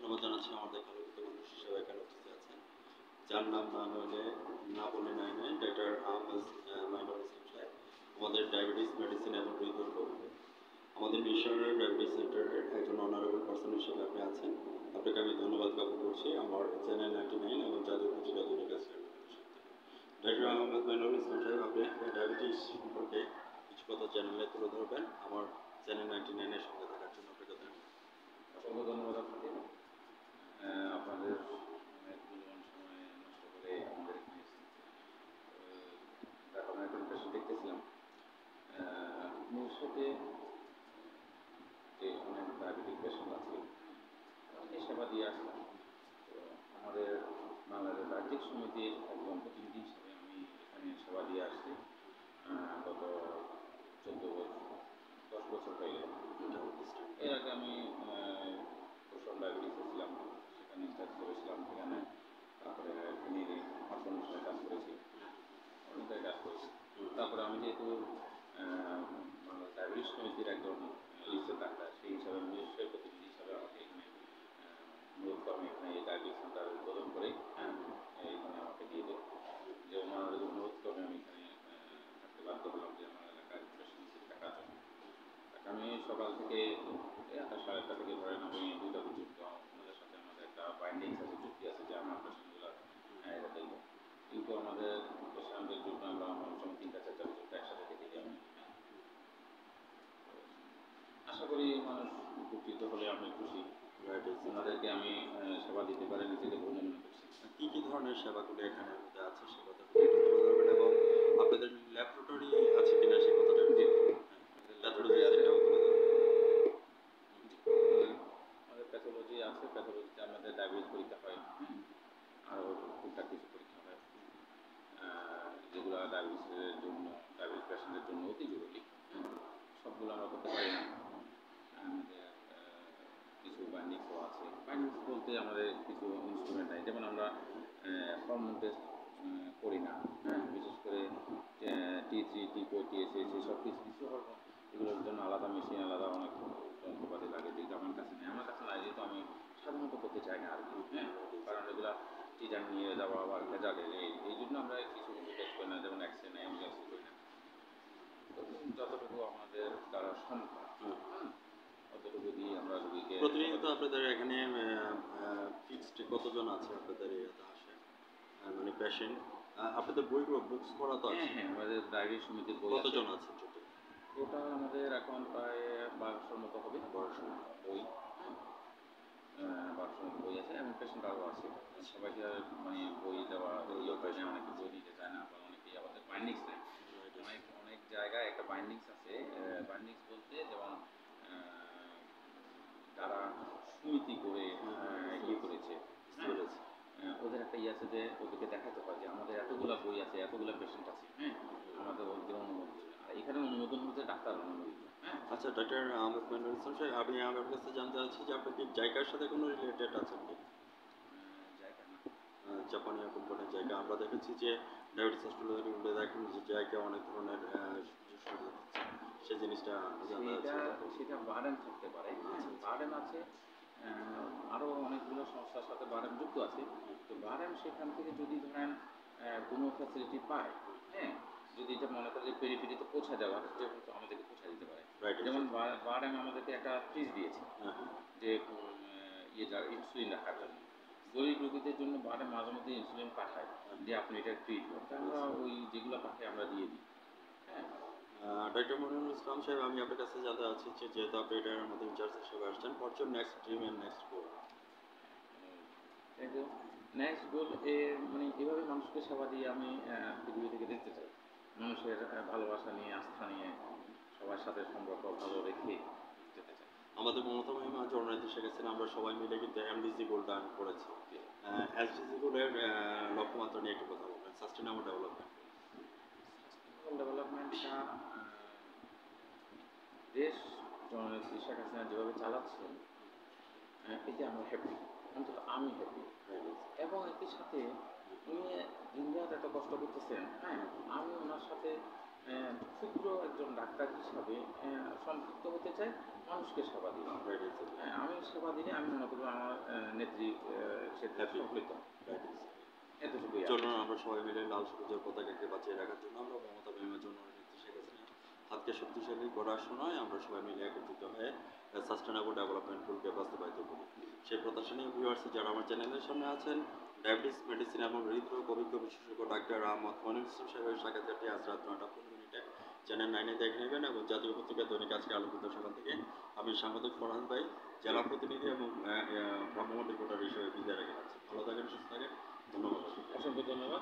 ধন্যবাদ জানাচ্ছি আমাদের কাঙ্ক্ষিত মানুষ হিসেবে এখানে উপস্থিত আছেন। যার নাম না হলে না বলে নাই নাই ডক্টর আহমেদ মাইনুল ইসলাম সাহেব। আমাদের ডায়াবেটিস মেডিসিন এবং হৃদরোগ আমাদের মিশনের ডায়াবেটিস সেন্টারের একজন অনারেবল পার্সন হিসেবে আপনি আছেন। আপনাকে আমি ধন্যবাদ জ্ঞাপন করছি আমার চ্যানেল 99 এবং জাতীয় পত্রিকা দুটোর কাছে। ডক্টর আহমেদ মাইনুল ইসলাম সাহেব, আপনি ডায়াবেটিস সম্পর্কে কিছু কথা চ্যানেলে তুলে ধরবেন। আমার চ্যানেল 99 এর সঙ্গে থাকার জন্য আপনাকে ধন্যবাদ। অসংখ্য ধন্যবাদ আপনাকে। আপনাদের অনেক মূল্যবান সময় নষ্ট করে আমাদের এখানে দেখানো একটা পেশেন্ট দেখতেছিলাম। ভবিষ্যতে যে অনেক ডায়াবেটিক পেশেন্ট আছে তাদেরকে সেবা দিয়ে আসলাম। তো আমাদের বাংলাদেশ ডায়াবেটিক সমিতির একজন প্রতিনিধি হিসেবে আমি এখানে সেবা দিয়ে আসছি গত 10 বছর হয়ে গেল। এর আগে আমি পোষণ ডায়াবেটিসে ছিলাম, সেখানে ইনচার্জ করেছিলাম সেখানে। তারপরে তিনি অর্থনীতির কাজ করেছি, অনেক জায়গায় কাজ করেছি। তারপরে আমি যেহেতু বাংলাদেশ ডায়াবেটিস সমিতির একজন লিস্টেড ডাক্তার, সেই হিসাবে নিজস্ব প্রতিনিধি হিসাবে আমাকে এখানে মূলত আমি এখানে এই ডায়াবেটিস সেন্টার উদ্বোধন করে এইখানে আমাকে দিয়ে দেয় যে ওনাদের অনুরোধ করে আমি এখানে থাকতে বাধ্য হলাম যে আমার এলাকার পেশেন্টদের দেখার জন্য। আমি সকাল থেকে 8টা থেকে ধরেন আমি 2টা পর্যন্ত ওনাদের সাথে আমাদের একটা বাইন্ডিংস আছে, চুক্তি আছে যে আমার পেশেন্টগুলো এটা দেখবো। কিন্তু আমাদের পেশেন্টদের জন্য আমরা অনেক সময় 3টা 4টা পর্যন্ত একসাথে থেকে দিই আমি। আশা করি মানুষ উপকৃত হলে আমি খুশি। ওনাদেরকে আমি সেবা দিতে পারে নিজেকে ধন্য মনে করছি। কী কী ধরনের সেবাগুলো এখানে আছে সে কথাটা একটু তুলে ধরবেন এবং আপনাদের ল্যাবরেটরি আছে কিনা সে কথাটা একটু ল্যাবরেটরি আছে, সেটাও তুলে ধরবেন। আমাদের প্যাথোলজি আছে, প্যাথোলজিতে আমাদের ডায়াবেটিস পরীক্ষা হয়, আরও টুকটাক কিছু পরীক্ষা হয় যেগুলো ডায়াবেটিসের জন্য, ডায়াবেটিস পেশেন্টের জন্য অতি জরুরি। সবগুলো আমরা করতে পারি না। আমাদের কিছু বাইন্ডিংসও আছে। বাইন্ডিংস বলতে আমাদের কিছু ইনস্ট্রুমেন্ট নাই, যেমন আমরা হরমোন টেস্ট করি না, বিশেষ করে T3 T4 TSH সব কিছু হরমোন, এগুলোর জন্য আলাদা মেশিন, আলাদা অনেক যন্ত্রপাতি লাগে, যেগুলো আমার কাছে নেই। আমার কাছে নাই যেহেতু আমি সাধারণত করতে চাই না আর কি, কারণ এগুলো টিজার নিয়ে যাওয়া আবার ভেজালের, এই জন্য আমরা কিছু টেস্ট করি না, যেমন এক্সরে না, এমজিএসি করি না। যতটুকু আমাদের দ্বারা সম্ভব অতটুকু দিয়ে আমরা রোগীকে। প্রতিনিয়ত আপনাদের এখানে ফিক্সড কতজন আছে আপনাদের এরিয়াতে আসে মানে পেশেন্ট? আপনাদের বইগুলো বুকস করা তো আছে? হ্যাঁ, আমাদের ডায়াবেটিস সমিতির বই কতজন আছে টোটাল? টোটাল আমাদের এখন প্রায় 1200-র মতো হবে। 1200 বই, 1200-র মতো বই আছে এবং পেশেন্ট আরও আছে। সবাইকে মানে বই দেওয়া ইয়ে হয় না, অনেকে বই নিতে চায় না, আবার অনেকেই আমাদের বাইন্ডিংস নেয়। অনেক জায়গায় একটা বাইন্ডিংস আছে। বাইন্ডিংস বলতে যেমন যারা সমিতি করে ইয়ে করেছে, ওদের একটা ইয়ে আছে যে ওদেরকে দেখাতে হয় যে আমাদের এতগুলো বই আছে, এতগুলো পেশেন্ট আছে, আমাদের ওদের অনুমোদন। আর এখানে অনুমোদন হচ্ছে ডাক্তার অনুমোদিত। আচ্ছা, ডক্টর আহমেদ মাইনুল ইসলাম সাহেব, আমি আমার কাছে জানতে চাচ্ছি যে আপনি কি জায়গার সাথে কোনো রিলেটেড আছেন কি? জায়গা না, জাপানি কোম্পানির জায়গা আমরা দেখেছি যে ডায়াবেটিস হসপিটালে উঠে দেখেন যে জায়গা অনেক ধরনের সুযোগ দিচ্ছে, সেই জিনিসটা সেটা বার্ডেন থাকতে পারে। বার্ডেন আছে, আরও অনেকগুলো সংস্থার সাথে বার্ডেন যুক্ত আছে। তো বার্ডেন সেখান থেকে যদি ধরেন কোনো ফ্যাসিলিটি পায়, যদি এটা মনে করে যে পেরিফেরিতে পৌঁছা দেওয়ার, তো আমাদেরকে পৌঁছা দিতে পারে। যেমন বার্ডেন আমাদেরকে একটা ফ্রিজ দিয়েছে যে ইয়েটা ইনসুলিন রাখার জন্য। গরিব রোগীদের জন্য বার্ডেন মাঝে মধ্যে ইনসুলিন পাঠায় যে আপনি এটা ফ্রিজ করতে, আমরা ওই যেগুলো পাঠাই আমরা দিয়ে দিই। ডক্টর মনিরুল ইসলাম সাহেব, আমি আপনার কাছে জানতে চাচ্ছি যে যেহেতু আপনি এটার মধ্যে ইনচার্জ হিসেবে আসছেন, what's your next dream and next goal? Next goal মানে এভাবে মানুষকে সেবা দিয়ে আমি পৃথিবী থেকে দেখতে চাই। মানুষের ভালোবাসা নিয়ে, আস্থা নিয়ে, সবার সাথে সম্পর্ক ভালো রেখে যেতে চাই। আমাদের মমতা মহিমা জননেত্রী শেখ হাসিনা আমরা সবাই মিলে কিন্তু এমডিজি গোলটা আমি করেছি। এসডিজি গোলের লক্ষ্যমাত্রা নিয়ে একটু কথা বলবেন, সাস্টেনেবল ডেভেলপমেন্ট। ডেভেলপমেন্টটা দেশ জননেত্রী শেখ হাসিনা যেভাবে চালাচ্ছেন, এতে আমরা হ্যাপি, অন্তত আমি হ্যাপি। এবং একই সাথে উনি দিনরাত এত কষ্ট করতেছেন, আমি ওনার সাথে ক্ষুদ্র একজন ডাক্তার হিসাবে সম্পৃক্ত হতে চাই, মানুষকে সেবা দিই। আমি সেবা দিলে আমি মনে করবো আমার নেত্রী সেটা Happy. সফলিত। ডায়াবেটিস এতটুকুই আর কি। চলুন আমরা সবাই মিলে লাল সবুজের পতাকাকে বাঁচিয়ে রাখার জন্য আমরা মমতা ব্যানার্জির জন্য নেত্রী শেখ হাসিনার হাতকে শক্তিশালী করার সময় আমরা সবাই মিলে একত্রিত হয়ে সাস্টেনেবল ডেভেলপমেন্ট গোলকে বাস্তবায়িত করি। সেই প্রত্যাশা নিয়ে ভিউয়ার্স যারা আমার চ্যানেলের সামনে আছেন, ডায়াবেটিস মেডিসিন এবং হৃদরোগ অভিজ্ঞ বিশেষজ্ঞ ডাক্তার আহমদ মনির হোসেন সাহেবের সাক্ষাৎকারটি আজ রাত 9:15 চ্যানেল 9-এ দেখে নেবেন এবং জাতীয় পত্রিকা দৈনিক আজকে আলোকিত সেখান থেকে আমি সাংবাদিক ফরহাদ ভাই, জেলা প্রতিনিধি এবং ভ্রাম্যমাণ রিপোর্টার হিসেবে বিদায় রেখে যাচ্ছি। ভালো থাকেন, সুস্থ থাকেন, ধন্যবাদ। অসংখ্য ধন্যবাদ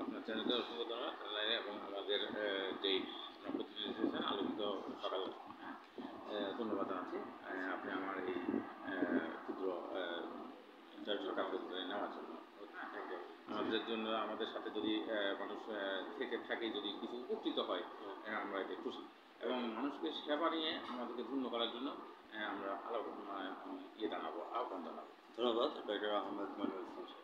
আপনার চ্যানেলটা, অসংখ্য ধন্যবাদ এবং আমাদের যেই প্রতিনিধি এসেছেন আলোকিত সকাল, ধন্যবাদ জানাচ্ছি আপনি আমার এই ক্ষুদ্র সরকার প্রতিনিধি নেওয়ার জন্য। আমাদের জন্য আমাদের সাথে যদি মানুষ থেকে থাকে, যদি কিছু উপকৃত হয় আমরা এতে খুশি, এবং মানুষকে সেবা নিয়ে আমাদেরকে ধন্য করার জন্য আমরা ইয়ে জানাবো, আহ্বান জানাবো। ধন্যবাদ ডাক্তার আহমেদ মনির হোসেন।